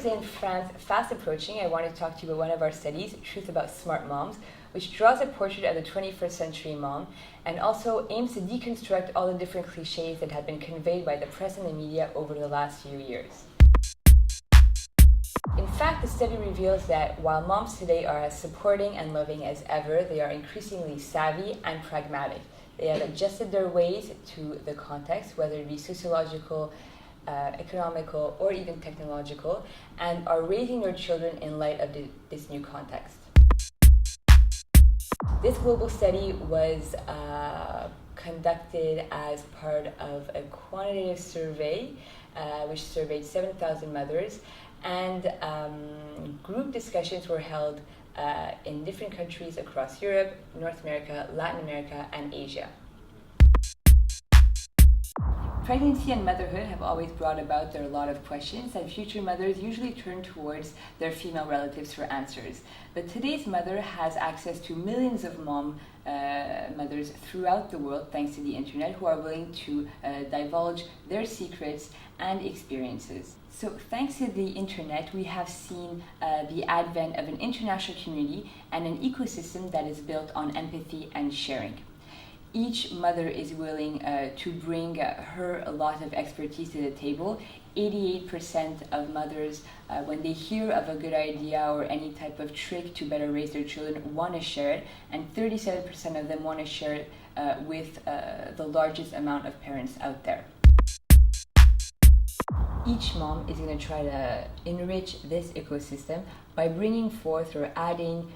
Mother's Day in France fast approaching, I want to talk to you about one of our studies, Truth About Smart Moms, which draws a portrait of the 21st century mom and also aims to deconstruct all the different cliches that have been conveyed by the press and the media over the last few years. In fact, the study reveals that while moms today are as supporting and loving as ever, they are increasingly savvy and pragmatic. They have adjusted their ways to the context, whether it be sociological, economical, or even technological, and are raising their children in light of this new context. This global study was conducted as part of a quantitative survey which surveyed 7,000 mothers, and group discussions were held in different countries across Europe, North America, Latin America, and Asia. Pregnancy and motherhood have always brought about there a lot of questions, and future mothers usually turn towards their female relatives for answers. But today's mother has access to millions of mothers throughout the world, thanks to the internet, who are willing to divulge their secrets and experiences. So thanks to the internet, we have seen the advent of an international community and an ecosystem that is built on empathy and sharing. Each mother is willing to bring her a lot of expertise to the table. 88% of mothers, when they hear of a good idea or any type of trick to better raise their children, want to share it, and 37% of them want to share it with the largest amount of parents out there. Each mom is going to try to enrich this ecosystem by bringing forth or adding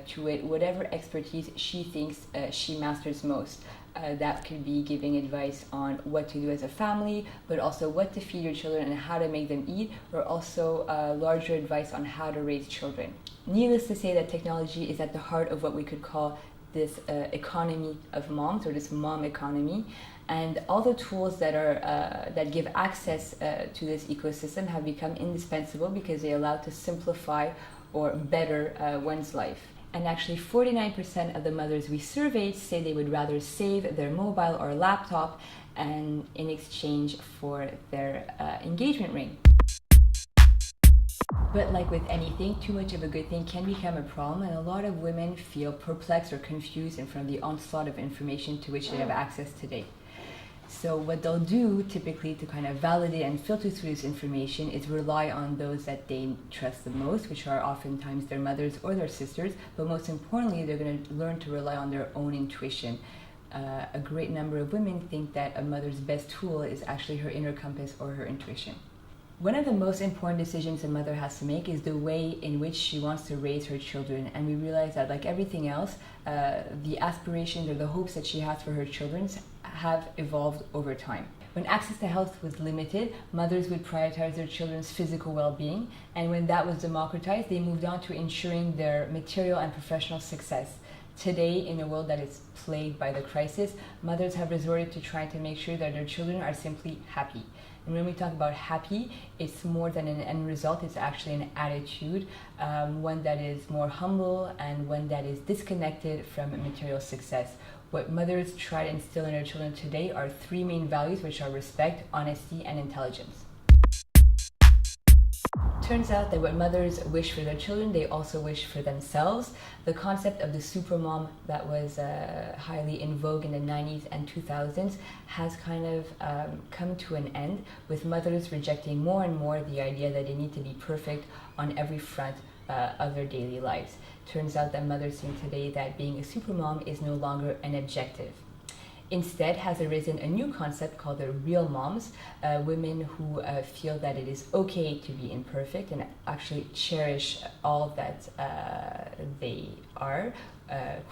to it whatever expertise she thinks she masters most. That could be giving advice on what to do as a family, but also what to feed your children and how to make them eat, or also larger advice on how to raise children. Needless to say that technology is at the heart of what we could call this economy of moms, or this mom economy. And all the tools that give access to this ecosystem have become indispensable because they allow to simplify or better one's life. And actually 49% of the mothers we surveyed say they would rather save their mobile or laptop and in exchange for their engagement ring. But like with anything, too much of a good thing can become a problem, and a lot of women feel perplexed or confused in front of the onslaught of information to which they have access today. So what they'll do typically to kind of validate and filter through this information is rely on those that they trust the most, which are oftentimes their mothers or their sisters, but most importantly, they're going to learn to rely on their own intuition. A great number of women think that a mother's best tool is actually her inner compass or her intuition. One of the most important decisions a mother has to make is the way in which she wants to raise her children, and we realize that, like everything else, the aspirations or the hopes that she has for her children have evolved over time. When access to health was limited, mothers would prioritize their children's physical well-being, and when that was democratized, they moved on to ensuring their material and professional success. Today, in a world that is plagued by the crisis, mothers have resorted to trying to make sure that their children are simply happy. And when we talk about happy, it's more than an end result, it's actually an attitude, one that is more humble and one that is disconnected from material success. What mothers try to instill in their children today are three main values, which are respect, honesty, and intelligence. Turns out that what mothers wish for their children, they also wish for themselves. The concept of the supermom that was highly in vogue in the 90s and 2000s has kind of come to an end, with mothers rejecting more and more the idea that they need to be perfect on every front of their daily lives. Turns out that mothers think today that being a supermom is no longer an objective. Instead has arisen a new concept called the real moms, women who feel that it is okay to be imperfect and actually cherish all that they are,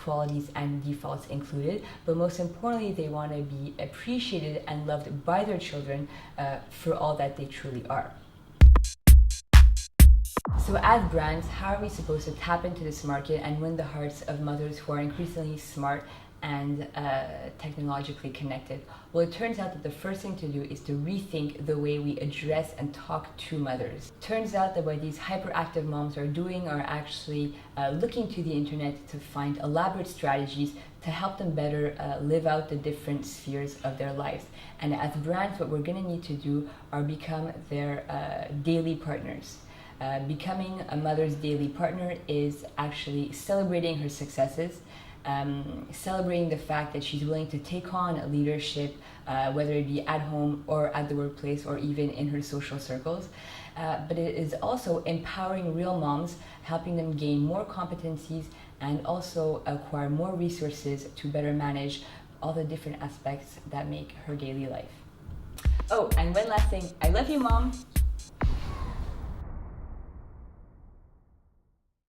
qualities and defaults included, but most importantly, they want to be appreciated and loved by their children for all that they truly are. So as brands, how are we supposed to tap into this market and win the hearts of mothers who are increasingly smart and technologically connected? Well, it turns out that the first thing to do is to rethink the way we address and talk to mothers. Turns out that what these hyperactive moms are doing are actually looking to the internet to find elaborate strategies to help them better live out the different spheres of their lives. And as brands, what we're going to need to do are become their daily partners. Becoming a mother's daily partner is actually celebrating her successes, celebrating the fact that she's willing to take on leadership, whether it be at home or at the workplace or even in her social circles. But it is also empowering real moms, helping them gain more competencies and also acquire more resources to better manage all the different aspects that make her daily life. Oh, and one last thing. I love you, Mom.